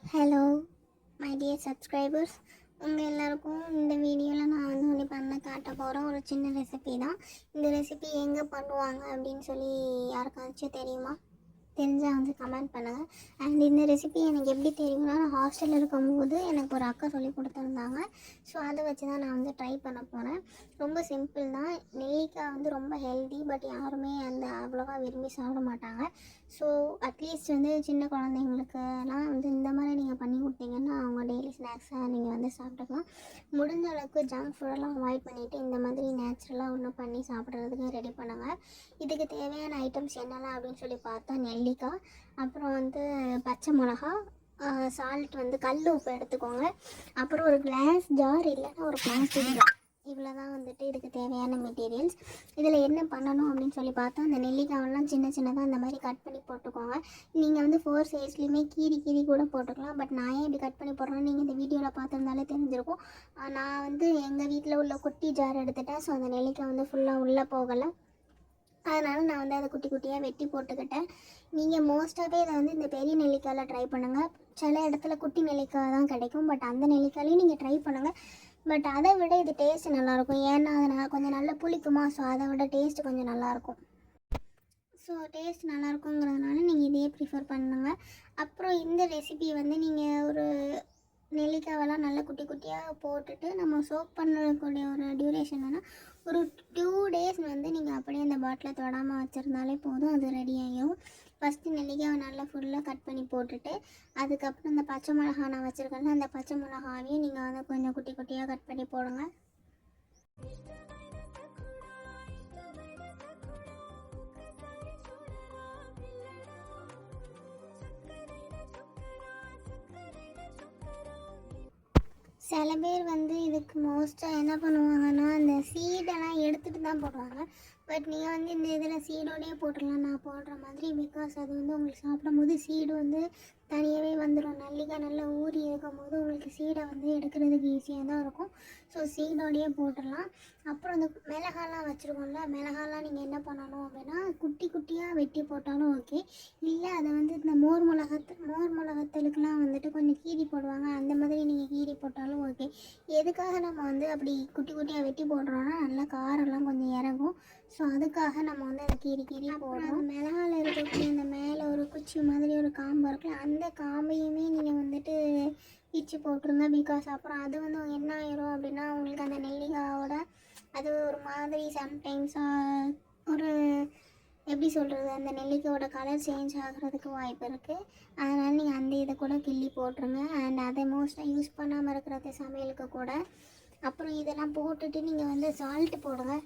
Hello my dear subscribers. உங்கள் எல்லாருக்கும் இந்த வீடியோவில் நான் வந்து ஒன்று பண்ண காட்ட போகிறேன். ஒரு சின்ன ரெசிபி தான். இந்த ரெசிபி எங்கே பண்ணுவாங்க அப்படின்னு சொல்லி யாருக்காச்சும் தெரியுமா? தெரிஞ்சால் வந்து கமெண்ட் பண்ணுங்கள். அண்ட் இந்த ரெசிபி எனக்கு எப்படி தெரியும்னா, நான் ஹாஸ்டலில் இருக்கும்போது எனக்கு ஒரு அக்கா சொல்லி கொடுத்துருந்தாங்க. ஸோ அதை வச்சு தான் நான் வந்து ட்ரை பண்ண போகிறேன். ரொம்ப சிம்பிள் தான். நெல்லிக்காய் வந்து ரொம்ப ஹெல்தி, பட் யாருமே அந்த அவ்வளோவா விரும்பி சாப்பிட மாட்டாங்க. ஸோ அட்லீஸ்ட் வந்து சின்ன குழந்தைங்களுக்குலாம் வந்து இந்த மாதிரி நீங்கள் பண்ணி கொடுத்தீங்கன்னா அவங்க டெய்லி ஸ்நாக்ஸாக நீங்கள் வந்து சாப்பிட்டுக்கலாம். முடிஞ்ச அளவுக்கு ஜங்க் ஃபுட்டெல்லாம் அவாய்ட் பண்ணிவிட்டு இந்த மாதிரி நேச்சுரலாக ஒன்று பண்ணி சாப்பிட்றதுக்கு ரெடி பண்ணுங்கள். இதுக்கு தேவையான ஐட்டம்ஸ் என்னெல்லாம் அப்படின்னு சொல்லி பார்த்தா, நெல்லிக்காய், அப்புறம் வந்து பச்சை மிளகா, சால்ட் வந்து கல் உப்பு எடுத்துக்கோங்க. அப்புறம் ஒரு கிளாஸ் ஜார் இல்லைன்னா ஒரு பிளாஸ்டிக் ஜார். இவ்வளோ தான் வந்துட்டு இதுக்கு தேவையான மெட்டீரியல்ஸ். இதில் என்ன பண்ணணும் அப்படின்னு சொல்லி பார்த்தா, அந்த நெல்லிக்காயெல்லாம் சின்ன சின்னதாக இந்த மாதிரி கட் பண்ணி போட்டுக்கோங்க. நீங்கள் வந்து 4 சைஸ்லேயுமே கீறி கூட போட்டுக்கலாம். பட் நான் ஏன் இப்படி கட் பண்ணி போடுறேன்னு நீங்கள் இந்த வீடியோவில் பார்த்துருந்தாலே தெரிஞ்சிருக்கும். நான் வந்து எங்கள் வீட்டில் உள்ள குட்டி ஜார் எடுத்துட்டேன். ஸோ அந்த நெல்லிக்காய் வந்து ஃபுல்லாக உள்ளே போகலை. அதனால் நான் வந்து அதை குட்டி குட்டியாக வெட்டி போட்டுக்கிட்டேன். நீங்கள் மோஸ்ட்டாகவே இதை வந்து இந்த பெரிய நெல்லிக்காயில் ட்ரை பண்ணுங்கள். சில இடத்துல குட்டி நெல்லிக்காய் தான் கிடைக்கும். பட் அந்த நெல்லிக்காயிலையும் நீங்கள் ட்ரை பண்ணுங்கள். பட் அதை விட இது டேஸ்ட்டு நல்லாயிருக்கும். ஏன்னா அதை கொஞ்சம் நல்லா புளிக்குமா, ஸோ அதை விட டேஸ்ட்டு கொஞ்சம் நல்லாயிருக்கும். ஸோ டேஸ்ட் நல்லாயிருக்குங்கிறதுனால நீங்கள் இதையே ப்ரிஃபர் பண்ணுங்கள். அப்புறம் இந்த ரெசிபி வந்து நீங்கள் ஒரு நெல்லிக்காவெல்லாம் நல்லா குட்டி குட்டியாக போட்டுட்டு நம்ம சோக் பண்ணக்கூடிய ஒரு டியூரேஷன் வேணால் ஒரு 2 டேஸ் வந்து நீங்கள் அப்படியே அந்த பாட்டிலை தொடாமல் வச்சுருந்தாலே போதும், அது ரெடி ஆகிடும். ஃபஸ்ட்டு நெல்லிக்காவை நல்லா ஃபுல்லாக கட் பண்ணி போட்டுட்டு, அதுக்கப்புறம் இந்த பச்சை மிளகா நான் வச்சுருக்கேன்ல, அந்த பச்சை மிளகாவையும் நீங்கள் வந்து கொஞ்சம் குட்டி குட்டியாக கட் பண்ணி போடுங்க. சில பேர் வந்து இதுக்கு மோஸ்ட்டாக என்ன பண்ணுவாங்கன்னா, அந்த சீடெல்லாம் எடுத்துகிட்டு தான் போடுவாங்க. பட் நீங்கள் வந்து இந்த இதில் சீடோடையே போட்டுடலாம் நான் போடுற மாதிரி. பிகாஸ் அது வந்து உங்களுக்கு சாப்பிடும்போது சீடு வந்து தனியாகவே வந்துடும். நெல்லிக்காய் நல்லா ஊறி இருக்கும்போது உங்களுக்கு சீடை வந்து எடுக்கிறதுக்கு ஈஸியாக தான் இருக்கும். ஸோ சீடோடையே போட்டுடலாம். அப்புறம் அந்த மிளகாலாம் வச்சுருக்கோம்ல, மிளகாலாம் நீங்கள் என்ன பண்ணணும் அப்படின்னா, குட்டி குட்டியாக வெட்டி போட்டாலும் ஓகே. இல்லை அதை வந்து இந்த மோர் மிளகாத்தலுக்கெலாம் வந்துட்டு கொஞ்சம் கீரி போடுவாங்க, அந்த மாதிரி நீங்கள் கீரி போட்டாலும் ஓகே. எதுக்காக நம்ம வந்து அப்படி குட்டி குட்டியாக வெட்டி போடுறோன்னா, நல்லா காரெல்லாம் கொஞ்சம் இறங்கும். ஸோ அதுக்காக நம்ம வந்து அதை கீரி போடுறோம். மிளகாவில் இருக்கக்கூடிய அந்த மேலே ஒரு குச்சி மாதிரி ஒரு காம்பு இருக்குல்ல, அந்த காம்பையுமே நீங்கள் வந்துட்டு பிச்சு போட்டுருங்க. பிகாஸ் அப்புறம் அது வந்து என்ன ஆயிரும் அப்படின்னா, உங்களுக்கு அந்த நெல்லிக்காயோட அது ஒரு மாதிரி சம்டைம்ஸ் ஒரு எப்படி சொல்கிறது, அந்த நெல்லிக்காயோட கலர் சேஞ்ச் ஆகிறதுக்கு வாய்ப்பு இருக்குது. அதனால் நீங்கள் அந்த இதை கூட கிள்ளி போட்டுருங்க. அண்ட் அதை மோஸ்ட்டாக யூஸ் பண்ணாமல் இருக்கிறது சமையலுக்கு கூட. அப்புறம் இதெல்லாம் போட்டுட்டு நீங்கள் வந்து சால்ட்டு போடுங்க.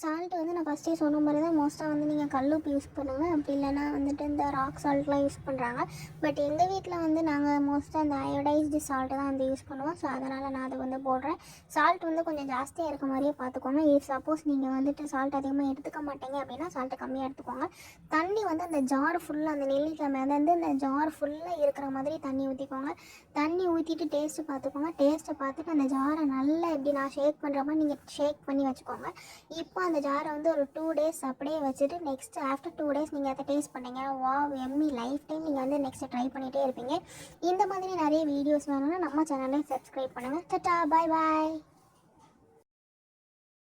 சால்ட்டு வந்து நான் ஃபஸ்ட்டே சொன்ன மாதிரி தான், மோஸ்ட்டாக வந்து நீங்கள் கல்லுப்பு யூஸ் பண்ணுங்கள். அப்படி இல்லைனா வந்துட்டு இந்த ராக் சால்ட்லாம் யூஸ் பண்ணுறாங்க. பட் எங்கள் வீட்டில் வந்து நாங்கள் மோஸ்ட்டாக இந்த அயோடைஸ்டு சால்ட்டு தான் வந்து யூஸ் பண்ணுவோம். ஸோ அதனால் நான் அதை வந்து போடுறேன். சால்ட் வந்து கொஞ்சம் ஜாஸ்தியாக இருக்க மாதிரியே பார்த்துக்கோங்க. இஃப் சப்போஸ் நீங்கள் வந்துட்டு சால்ட் அதிகமாக எடுத்துக்க மாட்டீங்க அப்படின்னா சால்ட்டை கம்மியாக எடுத்துக்கோங்க. தண்ணி வந்து அந்த ஜார் ஃபுல்லாக, அந்த நெல்லிக்காய் மேலேருந்து அந்த ஜார் ஃபுல்லாக இருக்கிற மாதிரி தண்ணி ஊற்றிக்கோங்க. தண்ணி ஊற்றிட்டு டேஸ்ட்டு பார்த்துக்கோங்க. டேஸ்ட்டை பார்த்துட்டு அந்த ஜாரை நல்லா எப்படி நான் ஷேக் பண்ணுற மாதிரி நீங்கள் ஷேக் பண்ணி வச்சுக்கோங்க. இப்போ அந்த ஜாரை வந்து ஒரு 2 டேஸ் அப்படியே வச்சுட்டு நெக்ஸ்ட் ஆஃப்டர் 2 டேஸ் நீங்கள் அதை டேஸ்ட் பண்ணிங்க. வாவ் எம்மி, லைஃப் டைம் நீங்கள் வந்து நெக்ஸ்ட் ட்ரை பண்ணிகிட்டே இருப்பீங்க. இந்த மாதிரி நிறைய வீடியோஸ் வேணும்னா நம்ம சேனலை சப்ஸ்கிரைப் பண்ணுங்கள். டாடா, பாய் பாய்.